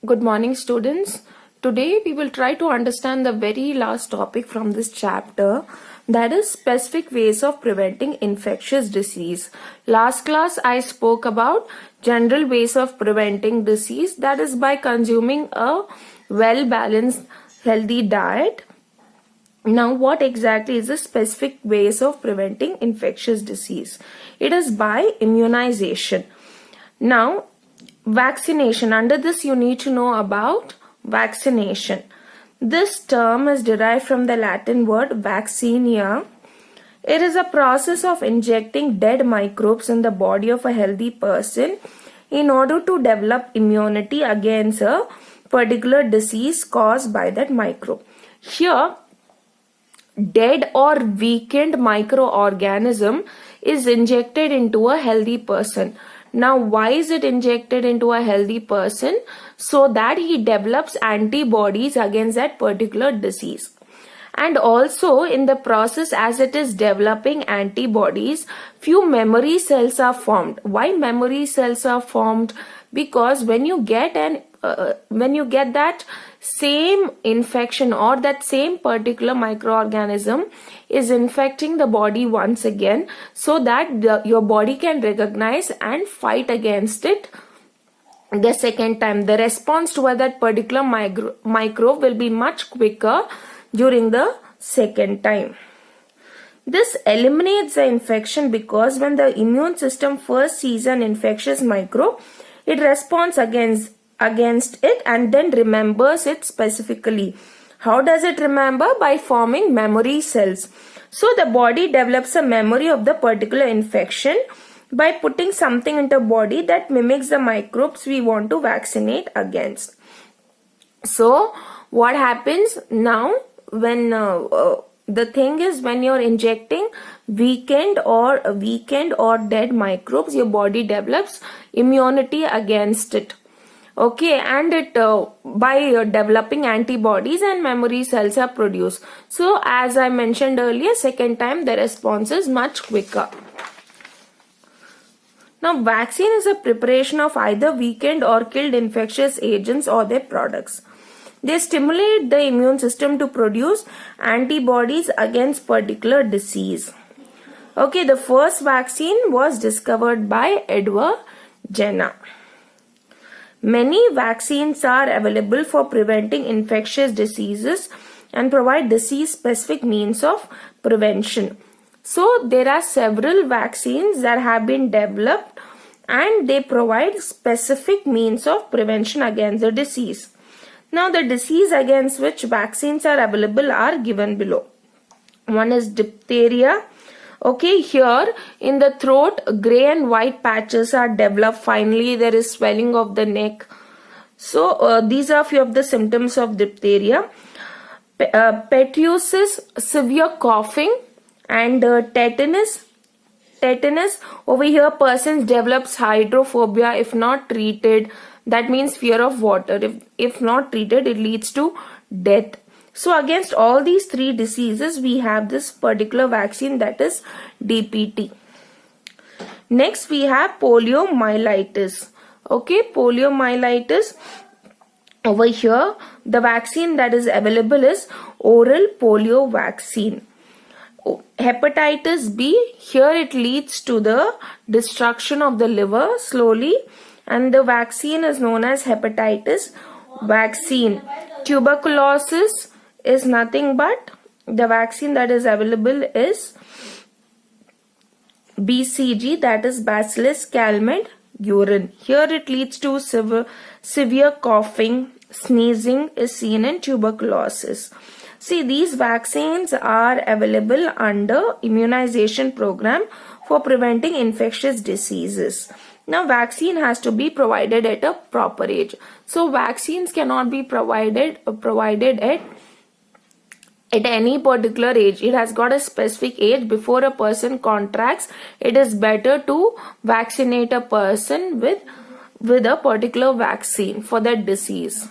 Good morning, students. Today we will try to understand the very last topic from this chapter, that is specific ways of preventing infectious disease. Last class I spoke about general ways of preventing disease, that is by consuming a well-balanced healthy diet. Now, what exactly is the specific ways of preventing infectious disease? It is by immunization. Now, vaccination. Under this, you need to know about vaccination. This term is derived from the Latin word vaccinia. It is a process of injecting dead microbes in the body of a healthy person in order to develop immunity against a particular disease caused by that microbe. Here, dead or weakened microorganism is injected into a healthy person. Now, why is it injected into a healthy person? So that he develops antibodies against that particular disease. And also in the process, as it is developing antibodies, few memory cells are formed. Why memory cells are formed? Because when you get that same infection or that same particular microorganism is infecting the body once again, so that your body can recognize and fight against it the second time. The response to that particular microbe will be much quicker during the second time. This eliminates the infection because when the immune system first sees an infectious microbe, it responds against it and then remembers it specifically. How does it remember? By forming memory cells. So the body develops a memory of the particular infection by putting something into the body that mimics the microbes we want to vaccinate against. So what happens now when the thing is, when you're injecting weakened or dead microbes, your body develops immunity against it. Okay, and it by developing antibodies and memory cells are produced. So as I mentioned earlier, second time the response is much quicker. Now, vaccine is a preparation of either weakened or killed infectious agents or their products. They stimulate the immune system to produce antibodies against particular disease. Okay, the first vaccine was discovered by Edward Jenner. Many vaccines are available for preventing infectious diseases and provide disease-specific means of prevention. So, there are several vaccines that have been developed and they provide specific means of prevention against the disease. Now, the disease against which vaccines are available are given below. One is diphtheria. Okay, here in the throat, gray and white patches are developed. Finally, there is swelling of the neck. So, these are few of the symptoms of diphtheria. Pertussis, severe coughing, and tetanus. Tetanus, over here, person develops hydrophobia if not treated. That means fear of water. If not treated, it leads to death. So against all these three diseases, we have this particular vaccine, that is DPT. Next, we have poliomyelitis. Okay, poliomyelitis. Over here, the vaccine that is available is oral polio vaccine. Hepatitis B, here it leads to the destruction of the liver slowly, and the vaccine is known as hepatitis vaccine. Tuberculosis is nothing but the vaccine that is available is BCG, that is Bacillus calmette-guerin. Here it leads to severe coughing, sneezing is seen in tuberculosis. See, these vaccines are available under immunization program for preventing infectious diseases. Now, vaccine has to be provided at a proper age. So, vaccines cannot be provided at any particular age. It has got a specific age. Before a person contracts, it is better to vaccinate a person with a particular vaccine for that disease.